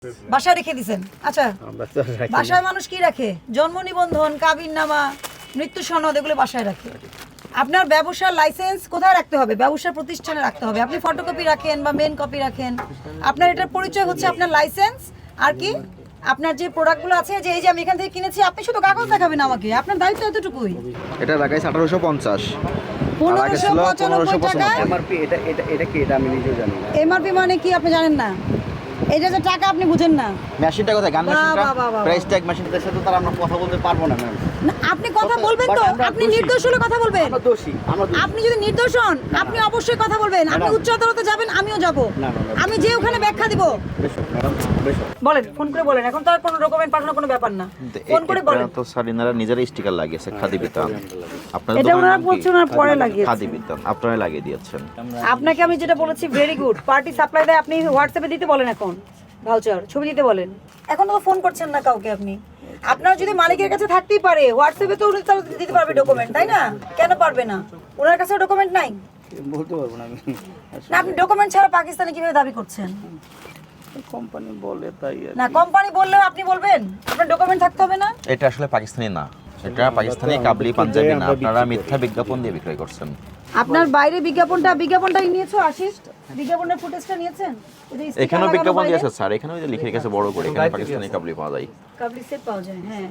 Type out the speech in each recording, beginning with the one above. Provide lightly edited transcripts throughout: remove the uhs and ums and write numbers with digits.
বাসায় রেখে দিছেন। আচ্ছা, বাসায় মানুষ কি রাখে? জন্ম নিবন্ধন, কাবিননামা, মৃত্যু সনদ, এগুলো বাসায় রাখে। আপনার ব্যবসার লাইসেন্স কোথায় রাখতে হবে? ব্যবসার প্রতিষ্ঠানে রাখতে হবে। আপনি ফটোকপি রাখেন বা মেন কপি রাখেন, আপনার এটার পরিচয় হচ্ছে আপনার লাইসেন্স। আর কি আপনার যে প্রোডাক্টগুলো আছে, যে এই যে আমি এখান থেকে কিনেছি, আপনি শুধু কাগজ দেখাবেন আমাকে, আপনার দায়িত্ব এতটুকুই। এটা লাগাইছে 1850, 1595 টাকা এমআরপি। এটা কি? এটা আমি নিজেও জানি না। এমআরপি মানে কি আপনি জানেন না? এটা যে টাকা আপনি বুঝেন না। মেশিনটা কোথায়? গান মেশিনটা, প্রাইস ট্যাগ মেশিনটার সাথে তার আমরা কথা বলতে পারবো না ম্যাম। না, আপনি কথা বলবেন তো, আপনি নির্দোষ হলে কথা বলবেন। আমরা দোষী, আপনি যদি নির্দোষ হন, আপনি অবশ্যই কথা বলবেন। আপনি উচ্চ আদালতে যাবেন, আমিও যাব। আমি যে ওখানে ব্যাখ্যা দিব। বলেন, ফোন করে বলেন। এখন তো আর কোনো ডকুমেন্ট পাঠানোর কোনো ব্যাপার না। ফোন করে বলেন। তো সারিনারা নিজেরাই স্টিকার লাগিয়েছে খাদি বিতান। আপনারা এটা ওনারা বলছেন ওনারা পরে লাগিয়েছে। খাদি বিতান আপনারা লাগিয়ে দিয়েছেন। আপনাকে আমি যেটা বলেছি ভেরি গুড। পার্টি সাপ্লাই দেয়, আপনি হোয়াটসঅ্যাপে দিতে বলেন, এখন ভাউচার ছবি দিতে বলেন। এখন তো ফোন করছেন না কাউকে আপনি। আপনার যদি মালিকের কাছে থাকতেই পারে, হোয়াটসঅ্যাপে তো উনি তাহলে দিতে পারবে ডকুমেন্ট, তাই না? কেন পারবে না? ওনার কাছে ডকুমেন্ট নাই? বলতে পারবো না আমি। না, আপনি ডকুমেন্ট ছাড়া পাকিস্তানে কিভাবে দাবি করছেন? কোম্পানি বলে তাই। না, কোম্পানি বললেও আপনি বলবেন আপনার ডকুমেন্ট থাকতে হবে না? এটা আসলে পাকিস্তানি না, এটা পাকিস্তানি কাবলি পাঞ্জাবি না। আপনারা মিথ্যা বিজ্ঞাপন দিয়ে বিক্রয় করছেন। আপনার বাইরে বিজ্ঞাপনটা নিয়েছো আশিস? বিজ্ঞাপনের ফুটেজটা নিয়েছেন? এখানেও বিজ্ঞাপন দিয়েছে স্যার, এখানেও যে লিখে রেখেছে বড় করে, এখানে পাকিস্তানি কাবলি পাওয়া যায়। কাবলি সেট পাওয়া যায়, হ্যাঁ।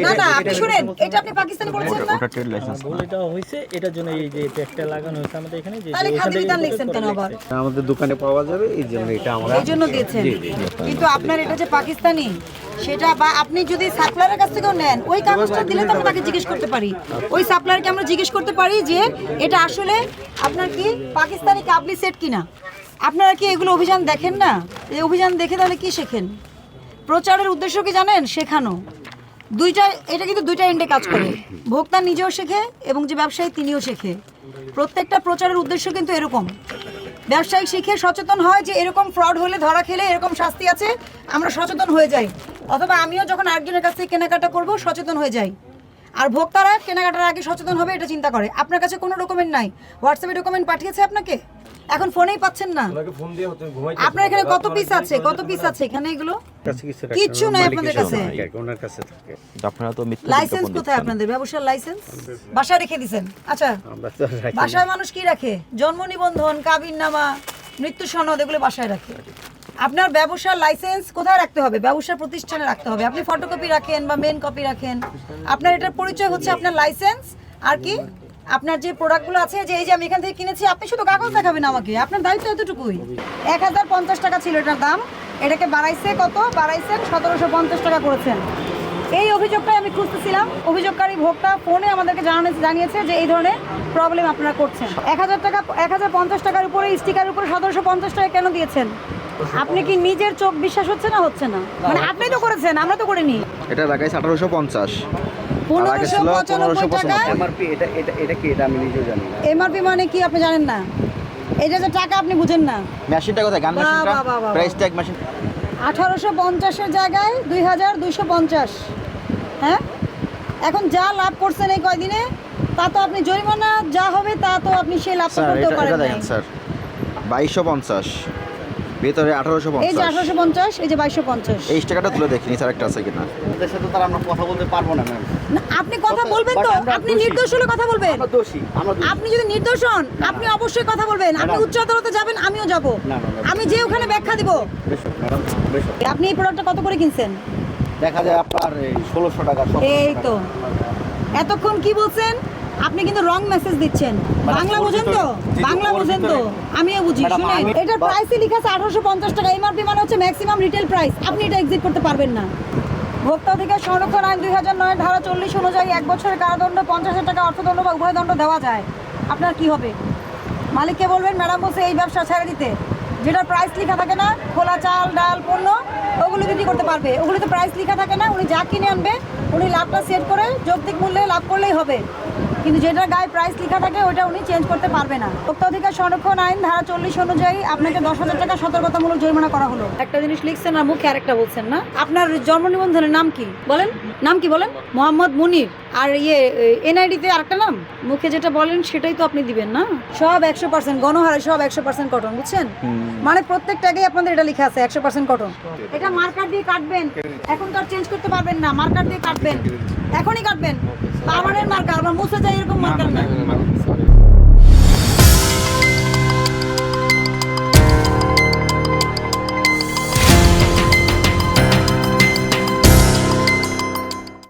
না না, আপনি শুনেন, এটা আপনি পাকিস্তানি বলেছেন না? ওটা ট্রেড লাইসেন্স না। এটা হইছে, এটার জন্য এই যে ট্যাগটা লাগানো হয়েছে আমাদের এখানে, যে তাহলে খাদি বিধান লিখছেন কেন আবার? আমাদের দোকানে পাওয়া যাবে, এই জন্য এটা আমরা এই জন্য দিয়েছেন। কিন্তু আপনার এটা যে পাকিস্তানি, সেটা বা আপনি যদি সাপ্লায়ারের কাছ থেকেও নেন, ওই কাগজটা দিলে তো আমরা তাকে জিজ্ঞেস করতে পারি। ওই সাপ্লায়ারকে আমরা জিজ্ঞেস করতে পারি যে এটা আসলে আপনার কি পাকিস্তানি কাবলি সেট কিনা। আপনারা কি এগুলো অভিযান দেখেন না? এই অভিযান দেখে তাহলে কি শেখেন? প্রচারের উদ্দেশ্য কি জানেন? শেখানো। এটা কিন্তু দুইটা এন্ডে কাজ করে। ভোক্তা নিজেও শেখে এবং যে ব্যবসায়ী তিনিও শেখে। প্রত্যেকটা প্রচারের উদ্দেশ্য কিন্তু এরকম। ব্যবসায়ী শিখে সচেতন হয় যে এরকম ফ্রড হলে, ধরা খেলে এরকম শাস্তি আছে, আমরা সচেতন হয়ে যাই। অথবা আমিও যখন আরেকজনের কাছ থেকে কেনাকাটা করব, সচেতন হয়ে যাই। আর ভোক্তারা কেনাকাটার আগে সচেতন হবে, এটা চিন্তা করে। আপনার কাছে কোনো ডকুমেন্ট নাই, হোয়াটসঅ্যাপে ডকুমেন্ট পাঠিয়েছে আপনাকে, এখন ফোনেই পাচ্ছেন না। আপনার এখানে কত পিস আছে এখানে? এগুলো কিচ্ছু নাই আপনাদের কাছে। ওনার কাছে থাকে। আপনারা তো মিথ্যা লাইসেন্স বিজ্ঞাপন কোথায় দিচ্ছেন। আপনাদের? ব্যবসার লাইসেন্স বাসায় রেখে দিছেন। আচ্ছা, আমরা তো রাখি না। বাসায় মানুষ কি রাখে? জন্ম নিবন্ধন, কাবিননামা, মৃত্যু সনদ, এগুলো বাসায় রাখে। আপনার ব্যবসার লাইসেন্স কোথায় রাখতে হবে? ব্যবসার প্রতিষ্ঠানে রাখতে হবে। আপনি ফটোকপি রাখেন বা মেন কপি রাখেন, আপনার এটার পরিচয় হচ্ছে আপনার লাইসেন্স। আর কি আপনার যে প্রোডাক্টগুলো আছে, যে এই যে আমি এখান থেকে কিনেছি, আপনি শুধু কাগজ দেখাবেন আমাকে, আপনার দায়িত্ব এতটুকুই। 1050 টাকা ছিল এটার দাম, এটাকে বাড়াইছে কত? বাড়াইছেন 1750 টাকা করেছেন। এই অভিযোগটাই আমি খুঁজতেছিলাম। অভিযোগকারী ভোক্তা ফোনে আমাদেরকে জানিয়েছে যে এই ধরনের প্রবলেম আপনারা করছেন। 1050 টাকার উপরে, স্টিকারের উপরে 1750 টাকা কেন দিয়েছেন? আপনি কি নিজের চোখ বিশ্বাস হচ্ছে না? হচ্ছে না মানে আপনি তো করেছেন, আমরা তো করিনি। এটা লাগাইছে 1850, 1595 টাকা এমআরপি। এটা কি? এটা আমি নিজেও জানি না। এমআরপি মানে কি আপনি জানেন না? এটা যে টাকা আপনি বুঝেন না। মেশিনটা কোথায়? গান মেশিনটা, প্রাইস ট্যাগ মেশিন। 1850-এর জায়গায় 2250। হ্যাঁ, এখন যা লাভ করছেন এই কয়দিনে, তা তো আপনি জরিমানা যা হবে তা তো আপনি সেই লাভ স্যার করতেও পারেন এটা না। দেখেন স্যার, 2250, ভিতরে এই যে 1850। 1850, এই যে 2250। এই টাকাটা তুলে দেখিনি স্যার, একটা আছে কিনা। ওদের সাথে তার আমরা কথা বলতে পারবো না ম্যাম। না, আপনি কথা বলবেন তো, আপনি নির্দোষ হলে কথা বলবেন। আমরা দোষী, আপনি যদি নির্দোষ হন, আপনি অবশ্যই কথা বলবেন। আপনি উচ্চ আদালতে যাবেন, আমিও যাব। আমি যে ওখানে ব্যাখ্যা দিব। আপনি এই প্রোডাক্টটা কত করে কিনছেন? দেখা যায় আপনার 1600 টাকা। এই তো এতক্ষণ কি বলছেন? আপনি কিন্তু রং মেসেজ দিচ্ছেন। বাংলা বোঝেন তো? বাংলা বোঝেন তো? আমিও বুঝি। শুনেন, এটার প্রাইসই লেখা আছে 1850 টাকা। এমআরপি মানে হচ্ছে ম্যাক্সিমাম রিটেল প্রাইস। আপনি এটা এক্সিট করতে পারবেন না। ভোক্তা অধিকার সংরক্ষণ আইন 2009 ধারা 40 অনুযায়ী 1 বছরের কারাদণ্ড, 50,000 টাকা অর্থদণ্ড বা উভয় দণ্ড দেওয়া যায়। আপনার কি হবে? মালিককে বলবেন ম্যাডাম বসে এই ব্যবসা ছেড়ে দিতে। যেটার প্রাইস লেখা থাকে না, খোলা চাল, ডাল, পণ্য, ওগুলো বিক্রি করতে পারবে। ওগুলোতে প্রাইস লেখা থাকে না, উনি যা কিনে আনবে, উনি লাভটা সেট করে যৌক্তিক মূল্যে লাভ করলেই হবে। কিন্তু যেটা গায়ে প্রাইস লেখা থাকে ওটা উনি চেঞ্জ করতে পারবে না। ভোক্তা অধিকার সংরক্ষণ আইন ধারা 40 অনুযায়ী আপনাকে 10,000 টাকা সতর্কতামূলক জরিমানা করা হলো। একটা জিনিস লিখছেন আর মুখে আরেকটা বলছেন না। আপনার জন্ম নিবন্ধনের নাম কি বলেন? নাম কি বলেন? মোহাম্মদ মুনির। আর ইয়ে এনআইডিতে আরেকটা নাম, মুখে যেটা বলেন সেটাই তো আপনি দিবেন না। সব 100% গণহারে সব 100% কটন, বুঝছেন? মানে প্রত্যেক ট্যাগে আপনাদের এটা লেখা আছে 100% কটন। এটা মার্কার দিয়ে কাটবেন, এখন তো আর চেঞ্জ করতে পারবেন না, মার্কার দিয়ে কাটবেন, এখনই কাটবেন। পার্মানেন্ট মার্কার, আবার মুছে যায় এরকম মার্কার না।